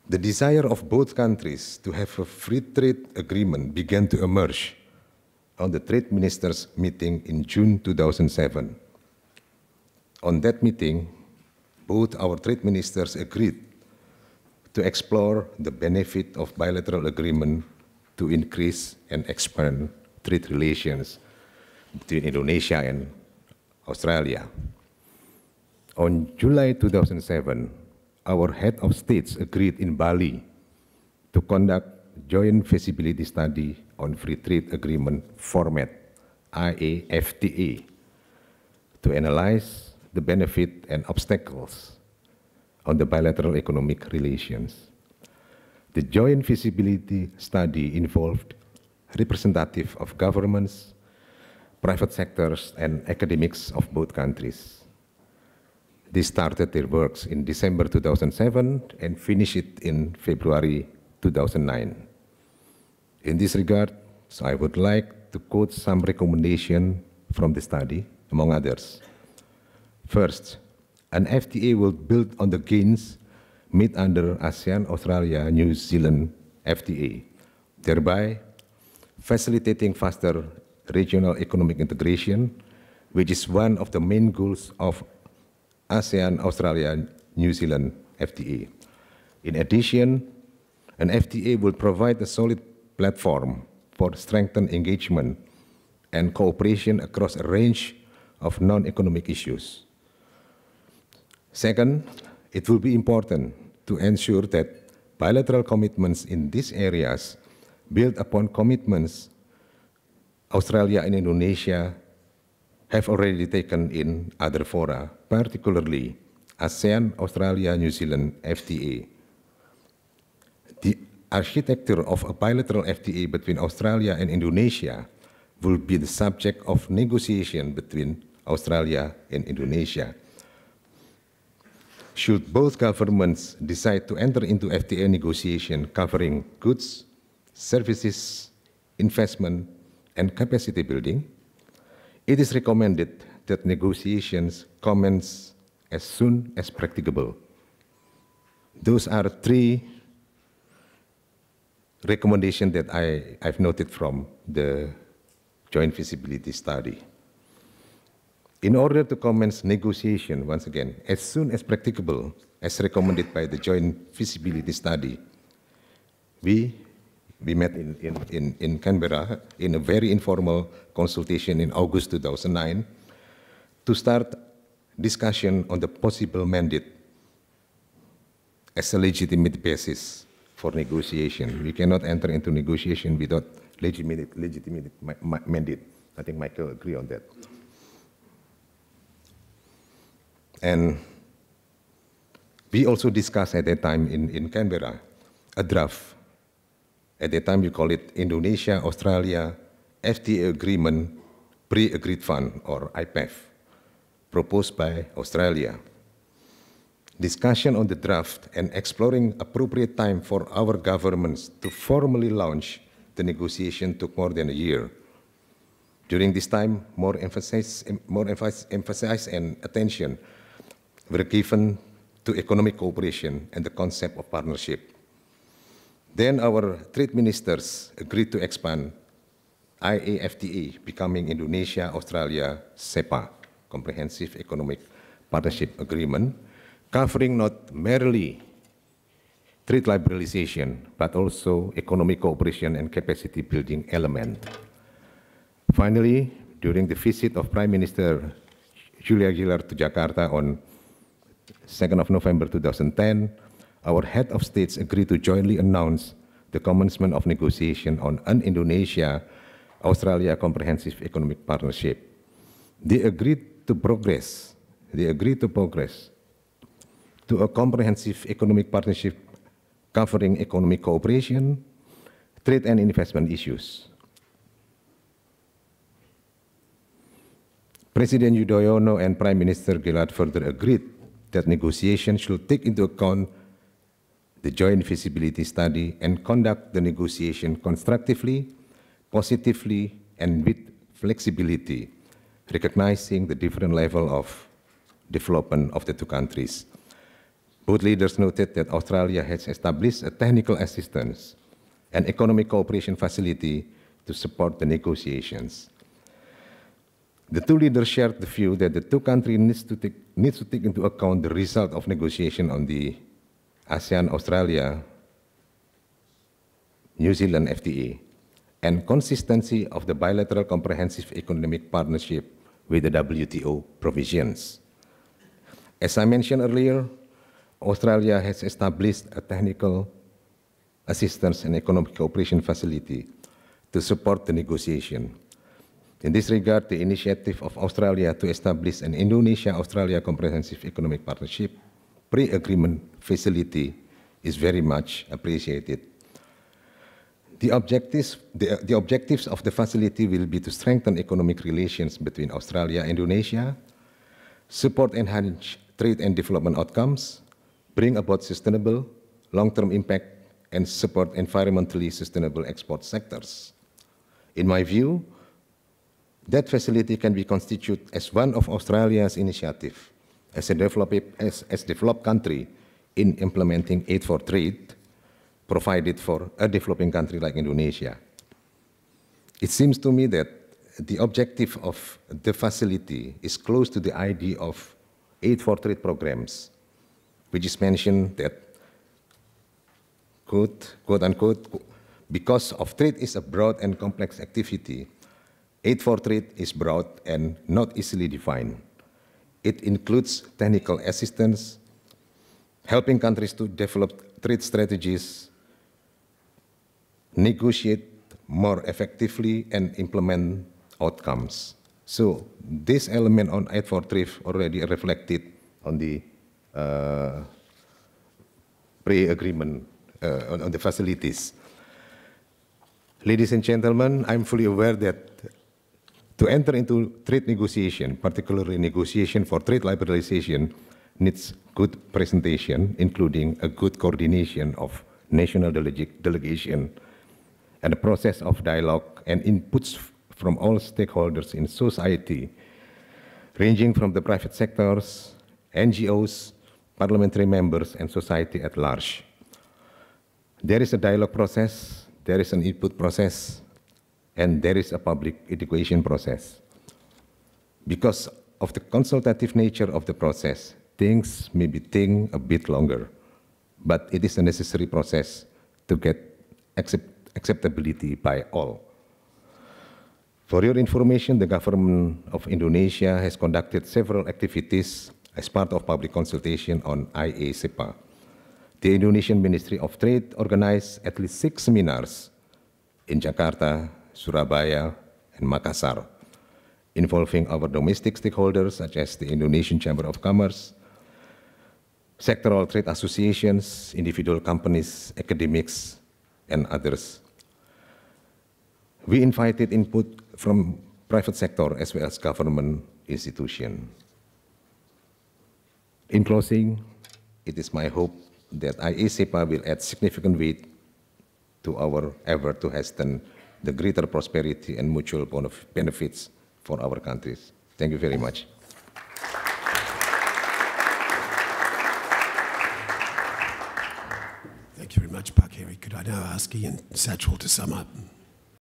The desire of both countries to have a free trade agreement began to emerge on the trade ministers' meeting in June 2007. On that meeting, both our trade ministers agreed to explore the benefit of bilateral agreement to increase and expand trade relations between Indonesia and Australia. On July 2007, our head of states agreed in Bali to conduct joint feasibility study on free trade agreement format, IA-FTA, to analyze the benefit and obstacles on the bilateral economic relations. The joint feasibility study involved representatives of governments, private sectors, and academics of both countries. They started their works in December 2007 and finished it in February 2009. In this regard, so I would like to quote some recommendations from the study, among others. First, an FTA will build on the gains made under ASEAN-Australia-New Zealand FTA, thereby facilitating faster regional economic integration, which is one of the main goals of ASEAN-Australia-New Zealand FTA. In addition, an FTA will provide a solid platform for strengthened engagement and cooperation across a range of non-economic issues. Second, it will be important to ensure that bilateral commitments in these areas build upon commitments Australia and Indonesia have already taken in other fora, particularly ASEAN-Australia-New Zealand FTA. The architecture of a bilateral FTA between Australia and Indonesia will be the subject of negotiation between Australia and Indonesia. Should both governments decide to enter into FTA negotiation covering goods, services, investment, and capacity building, it is recommended that negotiations commence as soon as practicable. Those are three recommendations that I've noted from the joint feasibility study. In order to commence negotiation, once again, as soon as practicable, as recommended by the joint feasibility study, we met in Canberra in a very informal consultation in August 2009 to start discussion on the possible mandate as a legitimate basis for negotiation. We cannot enter into negotiation without legitimate mandate. I think Michael agrees on that. And we also discussed at that time in Canberra a draft. At that time, we call it Indonesia-Australia FTA Agreement Pre-Agreed Fund, or IPEF, proposed by Australia. Discussion on the draft and exploring appropriate time for our governments to formally launch the negotiation took more than a year. During this time, more emphasis and attention were given to economic cooperation and the concept of partnership. Then our trade ministers agreed to expand IA-FTA, becoming Indonesia-Australia-CEPA, Comprehensive Economic Partnership Agreement, covering not merely trade liberalization, but also economic cooperation and capacity building element. Finally, during the visit of Prime Minister Julia Gillard to Jakarta on 2nd of November 2010, our head of states agreed to jointly announce the commencement of negotiation on an Indonesia-Australia Comprehensive Economic Partnership. They agreed to progress to a comprehensive economic partnership covering economic cooperation, trade and investment issues. President Yudhoyono and Prime Minister Gillard further agreed that negotiations should take into account the joint feasibility study and conduct the negotiation constructively, positively, and with flexibility, recognizing the different level of development of the two countries. Both leaders noted that Australia has established a technical assistance and economic cooperation facility to support the negotiations. The two leaders shared the view that the two countries needs to take into account the result of negotiation on the ASEAN-Australia New Zealand FTA and consistency of the bilateral comprehensive economic partnership with the WTO provisions. As I mentioned earlier, Australia has established a technical assistance and economic cooperation facility to support the negotiation. In this regard, the initiative of Australia to establish an Indonesia-Australia Comprehensive Economic Partnership pre-agreement facility is very much appreciated. The objectives of the facility will be to strengthen economic relations between Australia and Indonesia, support enhanced trade and development outcomes, bring about sustainable long-term impact, and support environmentally sustainable export sectors. In my view, that facility can be constituted as one of Australia's initiatives as a developed country in implementing aid for trade provided for a developing country like Indonesia. It seems to me that the objective of the facility is close to the idea of aid for trade programs, which is mentioned that, quote unquote, because of trade is a broad and complex activity, aid for trade is broad and not easily defined. It includes technical assistance, helping countries to develop trade strategies, negotiate more effectively, and implement outcomes. So this element on aid for trade already reflected on the pre-agreement on the facilities. Ladies and gentlemen, I'm fully aware that to enter into trade negotiation, particularly negotiation for trade liberalization, needs good presentation, including a good coordination of national delegation and a process of dialogue and inputs from all stakeholders in society, ranging from the private sectors, NGOs, parliamentary members, and society at large. There is a dialogue process, there is an input process, and there is a public education process. Because of the consultative nature of the process, things may be taking a bit longer, but it is a necessary process to get acceptability by all. For your information, the government of Indonesia has conducted several activities as part of public consultation on IA-CEPA. The Indonesian Ministry of Trade organized at least 6 seminars in Jakarta, Surabaya, and Makassar, involving our domestic stakeholders such as the Indonesian Chamber of Commerce, sectoral trade associations, individual companies, academics, and others. We invited input from private sector as well as government institutions. In closing, it is my hope that IA-CEPA will add significant weight to our effort to hasten the greater prosperity and mutual benefits for our countries. Thank you very much. Thank you very much, Pak Heri. Could I now ask Ian Satchell to sum up?